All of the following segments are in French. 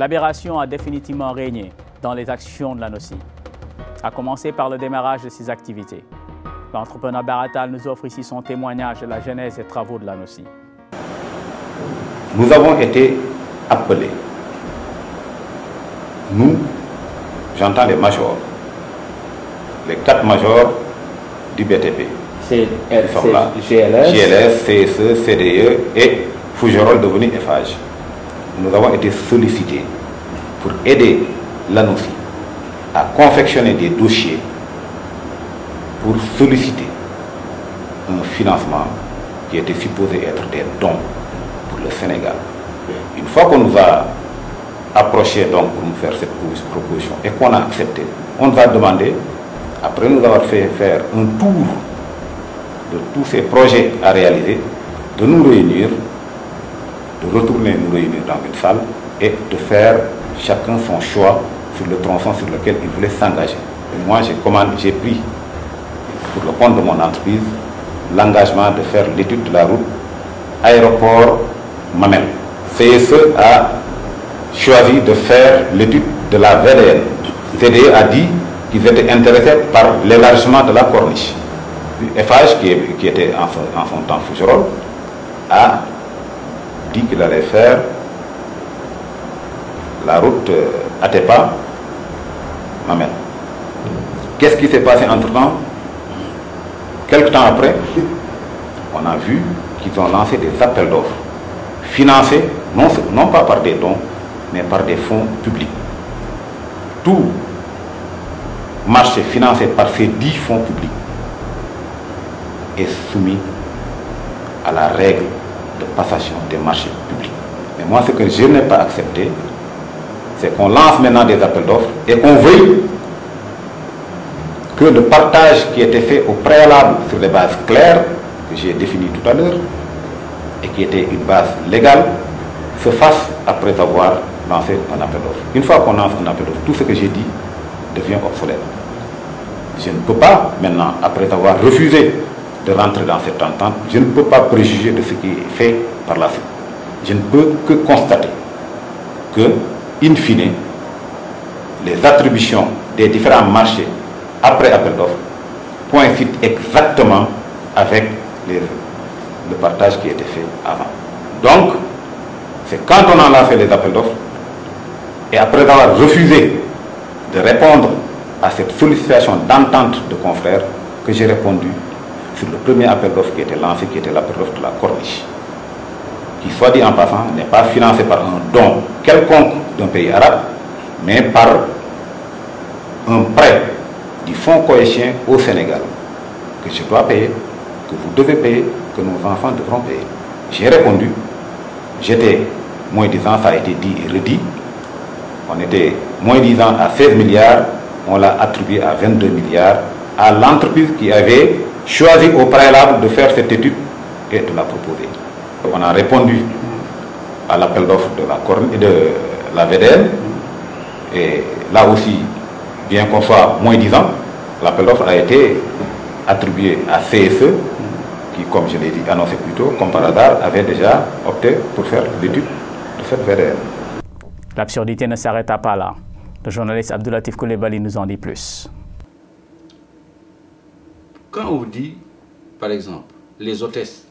L'aberration a définitivement régné dans les actions de la NOCI, à commencer par le démarrage de ses activités. L'entrepreneur Baratal nous offre ici son témoignage de la genèse des travaux de la NOCI. Nous avons été appelés, nous, j'entends les majors, les 4 majors du BTP. C'est GLS, CSE, CDE et Fougerolles devenu FH. Nous avons été sollicités pour aider la NOCI à confectionner des dossiers pour solliciter un financement qui était supposé être des dons pour le Sénégal. Une fois qu'on nous a approchés donc pour nous faire cette proposition et qu'on a accepté, on nous a demandé, après nous avoir fait faire un tour de tous ces projets à réaliser, de nous réunir, de retourner nous réunir dans une salle et de faire chacun son choix sur le tronçon sur lequel il voulait s'engager. Moi, j'ai pris pour le compte de mon entreprise l'engagement de faire l'étude de la route aéroport Mamel. CSE a choisi de faire l'étude de la VDN. CDE a dit qu'ils étaient intéressés par l'élargissement de la corniche. FH, qui était en son temps Fougerolles, a dit qu'il allait faire la route Atepa-Mamel. Qu'est-ce qui s'est passé entre-temps? Quelque temps après, on a vu qu'ils ont lancé des appels d'offres, financés non pas par des dons, mais par des fonds publics. Tout marché financé par ces 10 fonds publics est soumis à la règle de passation des marchés publics. Mais moi, ce que je n'ai pas accepté, c'est qu'on lance maintenant des appels d'offres et qu'on veuille que le partage qui était fait au préalable sur des bases claires, que j'ai définies tout à l'heure, et qui était une base légale, se fasse après avoir lancé un appel d'offres. Une fois qu'on lance un appel d'offres, tout ce que j'ai dit devient obsolète. Je ne peux pas, maintenant, après avoir refusé de rentrer dans cette entente, je ne peux pas préjuger de ce qui est fait par la suite. Je ne peux que constater que, in fine, les attributions des différents marchés après appel d'offres coïncident exactement avec le partage qui était fait avant. Donc, c'est quand on a lancé les appels d'offres et après avoir refusé de répondre à cette sollicitation d'entente de confrères que j'ai répondu sur le premier appel d'offres qui était lancé, qui était l'appel d'offres de la corniche, qui, soit dit en passant, n'est pas financé par un don quelconque d'un pays arabe, mais par un prêt du fonds cohésien au Sénégal, que je dois payer, que vous devez payer, que nos enfants devront payer. J'ai répondu, j'étais moins disant, ça a été dit et redit, on était moins disant à 16 milliards, on l'a attribué à 22 milliards à l'entreprise qui avait choisi au préalable de faire cette étude et de la proposer. On a répondu à l'appel d'offres de la VDN et là aussi, bien qu'on soit moins disant, l'appel d'offres a été attribué à CSE qui, comme je l'ai dit, annoncé plus tôt, comme par hasard, avait déjà opté pour faire l'étude de cette VDN. L'absurdité ne s'arrêta pas là. Le journaliste Abdoulatif Coulibaly nous en dit plus. Quand on vous dit, par exemple, les hôtesses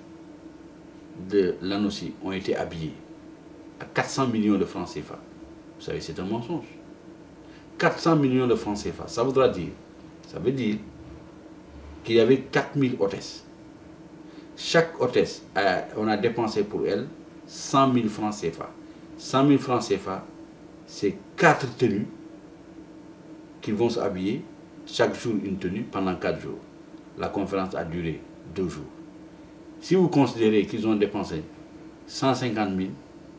de la NOCI ont été habillées à 400 millions de francs CFA, vous savez, c'est un mensonge. 400 millions de francs CFA, ça veut dire qu'il y avait 4000 hôtesses. Chaque hôtesse, on a dépensé pour elle 100 000 francs CFA. 100 000 francs CFA, c'est 4 tenues qu'ils vont s'habiller, chaque jour une tenue pendant 4 jours. La conférence a duré 2 jours. Si vous considérez qu'ils ont dépensé 150 000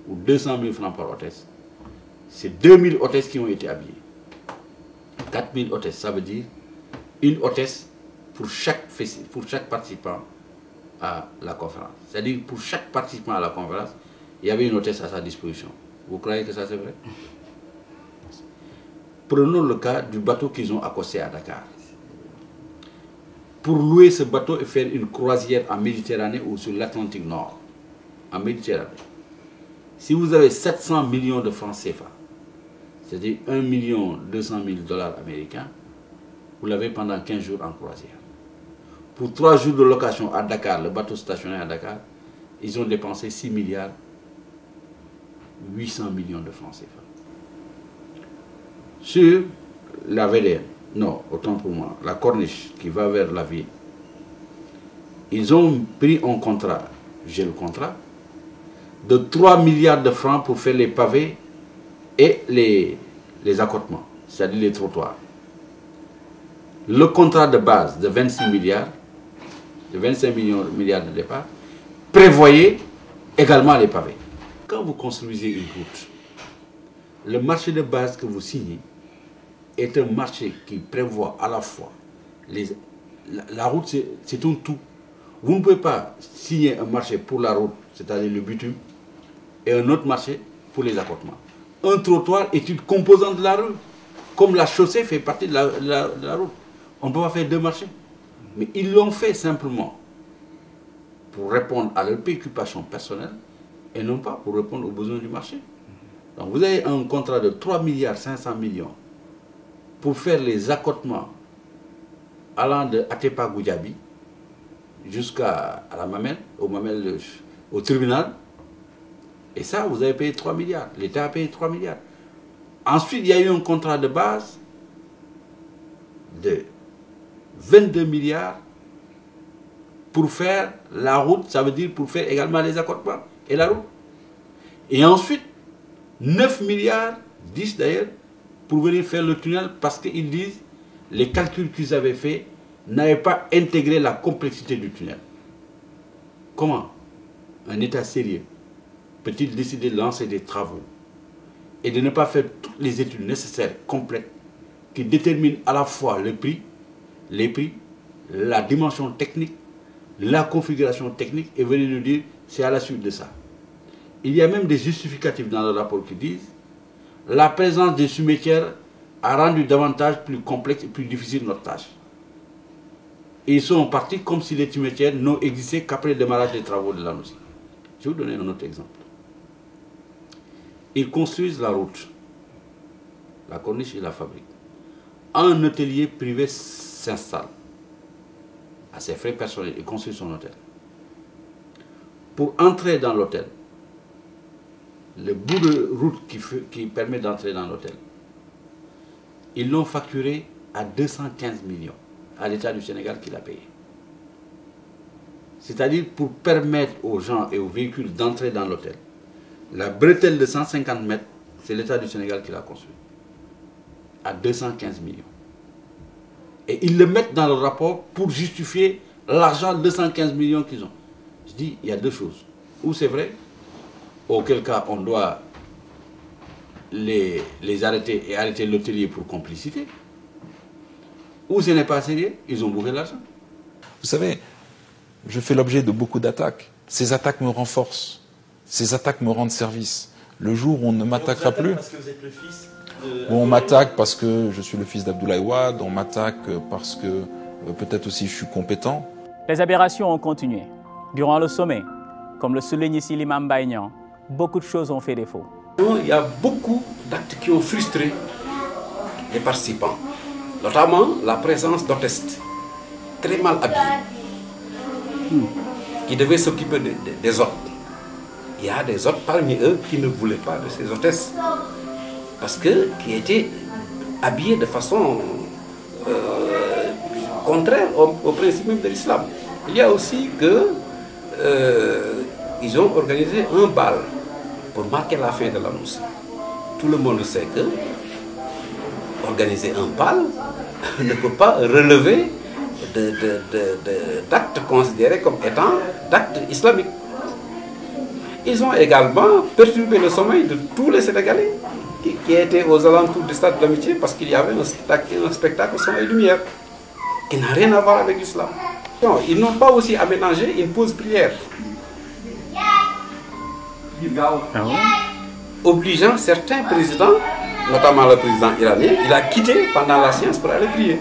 ou 200 000 francs par hôtesse, c'est 2000 hôtesses qui ont été habillées. 4000 hôtesses, ça veut dire une hôtesse pour chaque participant à la conférence. C'est-à-dire pour chaque participant à la conférence, il y avait une hôtesse à sa disposition. Vous croyez que ça c'est vrai? Prenons le cas du bateau qu'ils ont accosté à Dakar. Pour louer ce bateau et faire une croisière en Méditerranée ou sur l'Atlantique Nord, en Méditerranée, si vous avez 700 millions de francs CFA, c'est-à-dire 1 200 000 $ américains, vous l'avez pendant 15 jours en croisière. Pour 3 jours de location à Dakar, le bateau stationnaire à Dakar, ils ont dépensé 6 milliards 800 millions de francs CFA. Sur la VDN, non, autant pour moi, la corniche qui va vers la ville, ils ont pris un contrat, j'ai le contrat, de 3 milliards de francs pour faire les pavés et les accotements, c'est-à-dire les trottoirs. Le contrat de base de 26 milliards, de 25 milliards de départ, prévoyait également les pavés. Quand vous construisez une route, le marché de base que vous signez est un marché qui prévoit à la fois la route, c'est un tout. Vous ne pouvez pas signer un marché pour la route, c'est-à-dire le bitume, et un autre marché pour les accotements. Un trottoir est une composante de la route, comme la chaussée fait partie de la route. On ne peut pas faire deux marchés. Mais ils l'ont fait simplement pour répondre à leurs préoccupations personnelles et non pas pour répondre aux besoins du marché. Donc vous avez un contrat de 3 milliards 500 millions pour faire les accotements allant de Atepa Goudiaby jusqu'à la Mamelle, au tribunal. Et ça, vous avez payé 3 milliards. L'État a payé 3 milliards. Ensuite, il y a eu un contrat de base de 22 milliards pour faire la route, ça veut dire pour faire également les accotements et la route. Et ensuite, 9 milliards, 10 d'ailleurs, pour venir faire le tunnel parce qu'ils disent les calculs qu'ils avaient faits n'avaient pas intégré la complexité du tunnel. Comment un État sérieux peut-il décider de lancer des travaux et de ne pas faire toutes les études nécessaires, complètes, qui déterminent à la fois le prix, les prix, la dimension technique, la configuration technique, et venir nous dire c'est à la suite de ça. Il y a même des justificatifs dans le rapport qui disent la présence des cimetières a rendu davantage plus complexe et plus difficile notre tâche. Et ils sont partis comme si les cimetières n'ont existé qu'après le démarrage des travaux de l'ANOCI. Je vais vous donner un autre exemple. Ils construisent la route, la corniche et la fabrique. Un hôtelier privé s'installe à ses frais personnels et construit son hôtel. Pour entrer dans l'hôtel, le bout de route qui permet d'entrer dans l'hôtel, ils l'ont facturé à 215 millions à l'État du Sénégal qui l'a payé. C'est-à-dire pour permettre aux gens et aux véhicules d'entrer dans l'hôtel. La bretelle de 150 mètres, c'est l'État du Sénégal qui l'a construit. À 215 millions. Et ils le mettent dans le rapport pour justifier l'argent de 215 millions qu'ils ont. Je dis, il y a deux choses. Ou c'est vrai, auquel cas on doit les arrêter et arrêter l'hôtelier pour complicité. Ou ce n'est pas sérieux, ils ont bouffé l'argent. Vous savez, je fais l'objet de beaucoup d'attaques. Ces attaques me renforcent. Ces attaques me rendent service. Le jour où on ne m'attaquera plus... Parce que vous êtes le fils de... On m'attaque parce que je suis le fils d'Abdoulaye Wade, on m'attaque parce que peut-être aussi je suis compétent. Les aberrations ont continué. Durant le sommet, comme le souligne ici l'imam Baïnian, beaucoup de choses ont fait défaut. Il y a beaucoup d'actes qui ont frustré les participants, notamment la présence d'hôtesses très mal habillées, qui devaient s'occuper des hôtes. Il y a des hôtes parmi eux qui ne voulaient pas de ces hôtesses, parce que qui étaient habillés de façon contraire au principe même de l'islam. Il y a aussi que ils ont organisé un bal pour marquer la fin de l'annonce. Tout le monde sait que organiser un bal ne peut pas relever d'actes considérés comme étant d'actes islamiques. Ils ont également perturbé le sommeil de tous les Sénégalais qui étaient aux alentours du stade d'amitié parce qu'il y avait un spectacle son et lumière qui n'a rien à voir avec l'islam. Ils n'ont pas aussi aménagé une pause prière, obligeant certains présidents, notamment le président iranien, il a quitté pendant la séance pour aller prier.